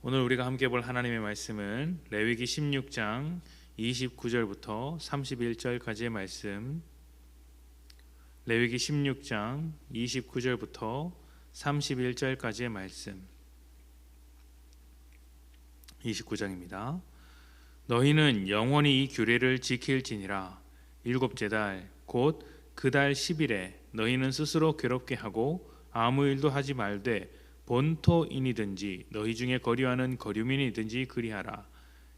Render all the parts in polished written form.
오늘 우리가 함께 볼 하나님의 말씀은 레위기 16장 29절부터 31절까지의 말씀. 레위기 16장 29절부터 31절까지의 말씀. 29장입니다. 너희는 영원히 이 규례를 지킬지니라. 일곱째 달 곧 그 달 10일에 너희는 스스로 괴롭게 하고 아무 일도 하지 말되 본토인이든지 너희 중에 거류하는 거류민이든지 그리하라.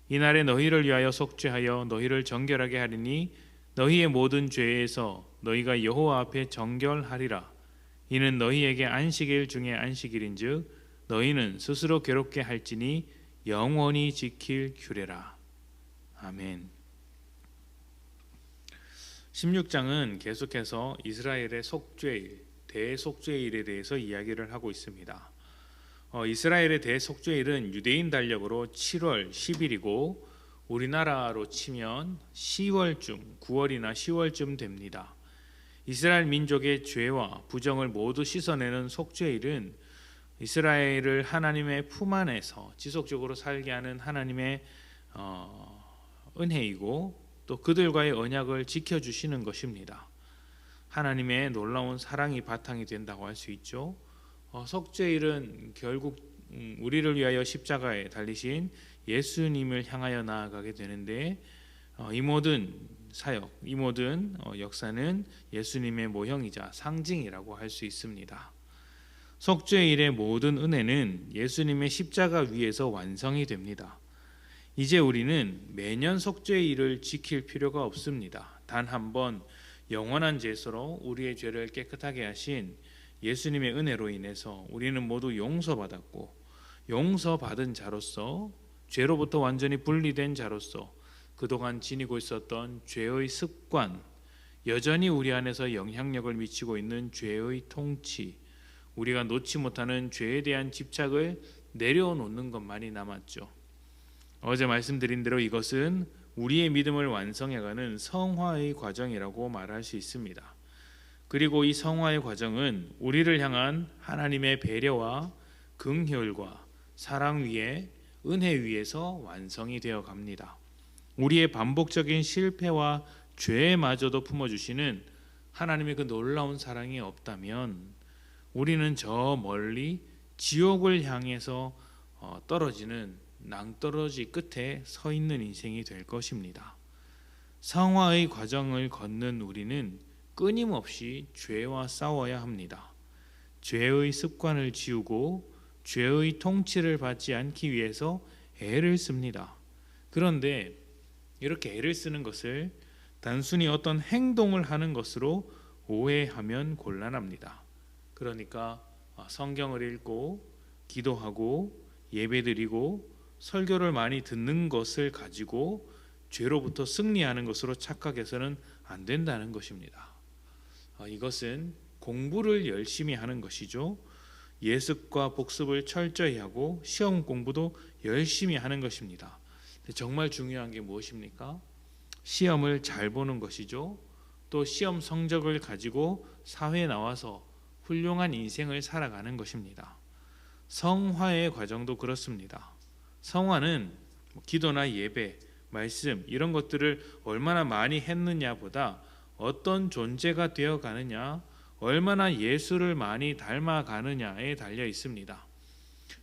이날에 너희를 위하여 속죄하여 너희를 정결하게 하리니 너희의 모든 죄에서 너희가 여호와 앞에 정결하리라. 이는 너희에게 안식일 중에 안식일인즉 너희는 스스로 괴롭게 할지니 영원히 지킬 규례라. 아멘. 16장은 계속해서 이스라엘의 속죄일, 대속죄일에 대해서 이야기를 하고 있습니다. 이스라엘의 대속죄일은 유대인 달력으로 7월 10일이고 우리나라로 치면 10월쯤, 9월이나 10월쯤 됩니다. 이스라엘 민족의 죄와 부정을 모두 씻어내는 속죄일은 이스라엘을 하나님의 품 안에서 지속적으로 살게 하는 하나님의 은혜이고 또 그들과의 언약을 지켜주시는 것입니다. 하나님의 놀라운 사랑이 바탕이 된다고 할 수 있죠. 속죄일은 결국 우리를 위하여 십자가에 달리신 예수님을 향하여 나아가게 되는데 이 모든 사역, 이 모든 역사는 예수님의 모형이자 상징이라고 할 수 있습니다. 속죄일의 모든 은혜는 예수님의 십자가 위에서 완성이 됩니다. 이제 우리는 매년 속죄일을 지킬 필요가 없습니다. 단 한 번 영원한 제사로 우리의 죄를 깨끗하게 하신 예수님의 은혜로 인해서 우리는 모두 용서받았고 용서받은 자로서 죄로부터 완전히 분리된 자로서 그동안 지니고 있었던 죄의 습관, 여전히 우리 안에서 영향력을 미치고 있는 죄의 통치, 우리가 놓지 못하는 죄에 대한 집착을 내려놓는 것만이 남았죠. 어제 말씀드린 대로 이것은 우리의 믿음을 완성해가는 성화의 과정이라고 말할 수 있습니다. 그리고 이 성화의 과정은 우리를 향한 하나님의 배려와 긍휼과 사랑 위에 은혜 위에서 완성이 되어 갑니다. 우리의 반복적인 실패와 죄마저도 품어주시는 하나님의 그 놀라운 사랑이 없다면 우리는 저 멀리 지옥을 향해서 떨어지는 낭떠러지 끝에 서 있는 인생이 될 것입니다. 성화의 과정을 걷는 우리는 끊임없이 죄와 싸워야 합니다. 죄의 습관을 지우고 죄의 통치를 받지 않기 위해서 애를 씁니다. 그런데 이렇게 애를 쓰는 것을 단순히 어떤 행동을 하는 것으로 오해하면 곤란합니다. 그러니까 성경을 읽고 기도하고 예배드리고 설교를 많이 듣는 것을 가지고 죄로부터 승리하는 것으로 착각해서는 안 된다는 것입니다. 이것은 공부를 열심히 하는 것이죠. 예습과 복습을 철저히 하고 시험 공부도 열심히 하는 것입니다. 정말 중요한 게 무엇입니까? 시험을 잘 보는 것이죠. 또 시험 성적을 가지고 사회에 나와서 훌륭한 인생을 살아가는 것입니다. 성화의 과정도 그렇습니다. 성화는 기도나 예배, 말씀 이런 것들을 얼마나 많이 했느냐보다 어떤 존재가 되어가느냐, 얼마나 예수를 많이 닮아가느냐에 달려 있습니다.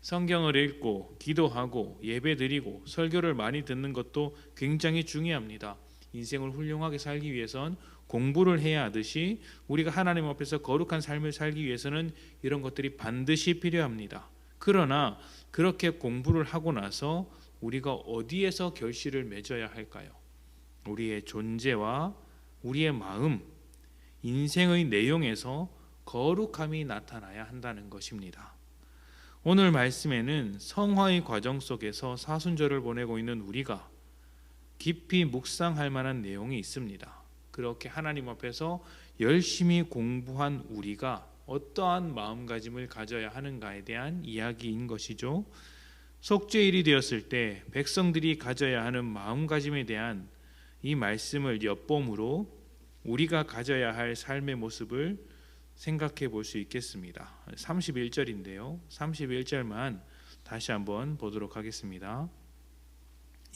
성경을 읽고 기도하고 예배드리고 설교를 많이 듣는 것도 굉장히 중요합니다. 인생을 훌륭하게 살기 위해선 공부를 해야 하듯이 우리가 하나님 앞에서 거룩한 삶을 살기 위해서는 이런 것들이 반드시 필요합니다. 그러나 그렇게 공부를 하고 나서 우리가 어디에서 결실을 맺어야 할까요? 우리의 존재와 우리의 마음, 인생의 내용에서 거룩함이 나타나야 한다는 것입니다. 오늘 말씀에는 성화의 과정 속에서 사순절을 보내고 있는 우리가 깊이 묵상할 만한 내용이 있습니다. 그렇게 하나님 앞에서 열심히 공부한 우리가 어떠한 마음가짐을 가져야 하는가에 대한 이야기인 것이죠. 속죄일이 되었을 때 백성들이 가져야 하는 마음가짐에 대한 이 말씀을 엿봄으로 우리가 가져야 할 삶의 모습을 생각해 볼 수 있겠습니다. 31절인데요. 31절만 다시 한번 보도록 하겠습니다.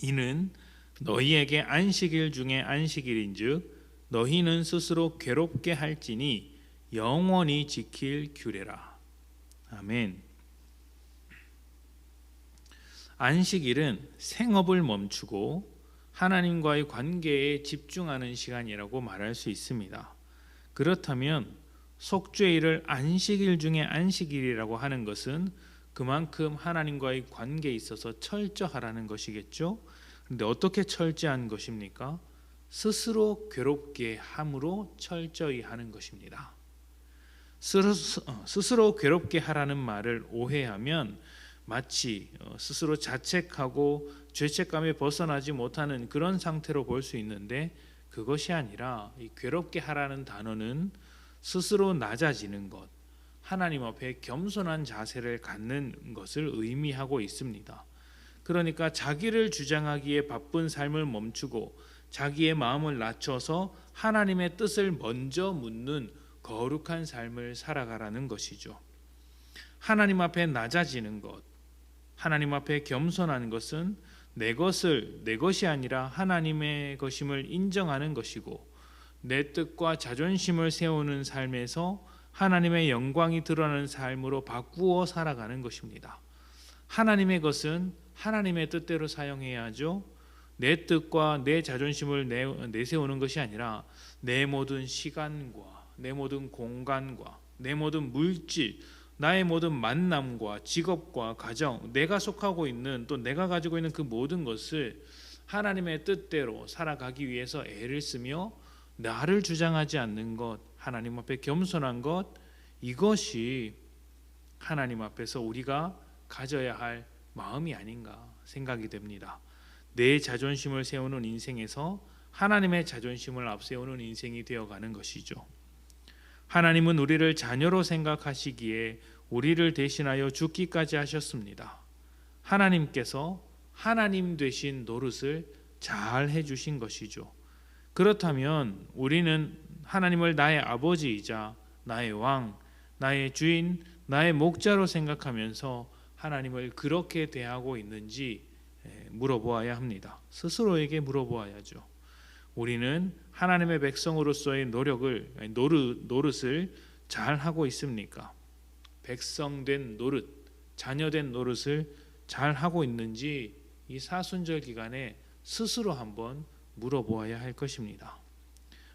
이는 너희에게 안식일 중에 안식일인즉 너희는 스스로 괴롭게 할지니 영원히 지킬 규례라. 아멘. 안식일은 생업을 멈추고 하나님과의 관계에 집중하는 시간이라고 말할 수 있습니다. 그렇다면 속죄일을 안식일 중에 안식일이라고 하는 것은 그만큼 하나님과의 관계에 있어서 철저하라는 것이겠죠. 그런데 어떻게 철저한 것입니까? 스스로 괴롭게 함으로 철저히 하는 것입니다. 스스로 괴롭게 하라는 말을 오해하면 마치 스스로 자책하고 죄책감에 벗어나지 못하는 그런 상태로 볼 수 있는데, 그것이 아니라 이 괴롭게 하라는 단어는 스스로 낮아지는 것, 하나님 앞에 겸손한 자세를 갖는 것을 의미하고 있습니다. 그러니까 자기를 주장하기에 바쁜 삶을 멈추고 자기의 마음을 낮춰서 하나님의 뜻을 먼저 묻는 거룩한 삶을 살아가라는 것이죠. 하나님 앞에 낮아지는 것, 하나님 앞에 겸손한 것은 내 것이 아니라 하나님의 것임을 인정하는 것이고, 내 뜻과 자존심을 세우는 삶에서 하나님의 영광이 드러나는 삶으로 바꾸어 살아가는 것입니다. 하나님의 것은 하나님의 뜻대로 사용해야 하죠. 내 뜻과 내 자존심을 내세우는 것이 아니라 내 모든 시간과 내 모든 공간과 내 모든 물질, 나의 모든 만남과 직업과 가정, 내가 속하고 있는 또 내가 가지고 있는 그 모든 것을 하나님의 뜻대로 살아가기 위해서 애를 쓰며 나를 주장하지 않는 것, 하나님 앞에 겸손한 것, 이것이 하나님 앞에서 우리가 가져야 할 마음이 아닌가 생각이 됩니다. 내 자존심을 세우는 인생에서 하나님의 자존심을 앞세우는 인생이 되어가는 것이죠. 하나님은 우리를 자녀로 생각하시기에 우리를 대신하여 죽기까지 하셨습니다. 하나님께서 하나님 되신 노릇을 잘 해주신 것이죠. 그렇다면 우리는 하나님을 나의 아버지이자 나의 왕, 나의 주인, 나의 목자로 생각하면서 하나님을 그렇게 대하고 있는지 물어보아야 합니다. 스스로에게 물어보아야죠. 우리는 하나님의 백성으로서의 노릇을 잘 하고 있습니까? 백성된 노릇, 자녀된 노릇을 잘 하고 있는지 이 사순절 기간에 스스로 한번 물어보아야 할 것입니다.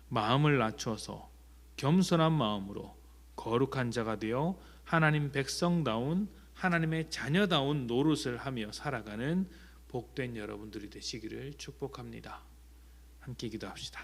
마음을 낮춰서 겸손한 마음으로 거룩한 자가 되어 하나님 백성다운 하나님의 자녀다운 노릇을 하며 살아가는 복된 여러분들이 되시기를 축복합니다. 함께 기도합시다.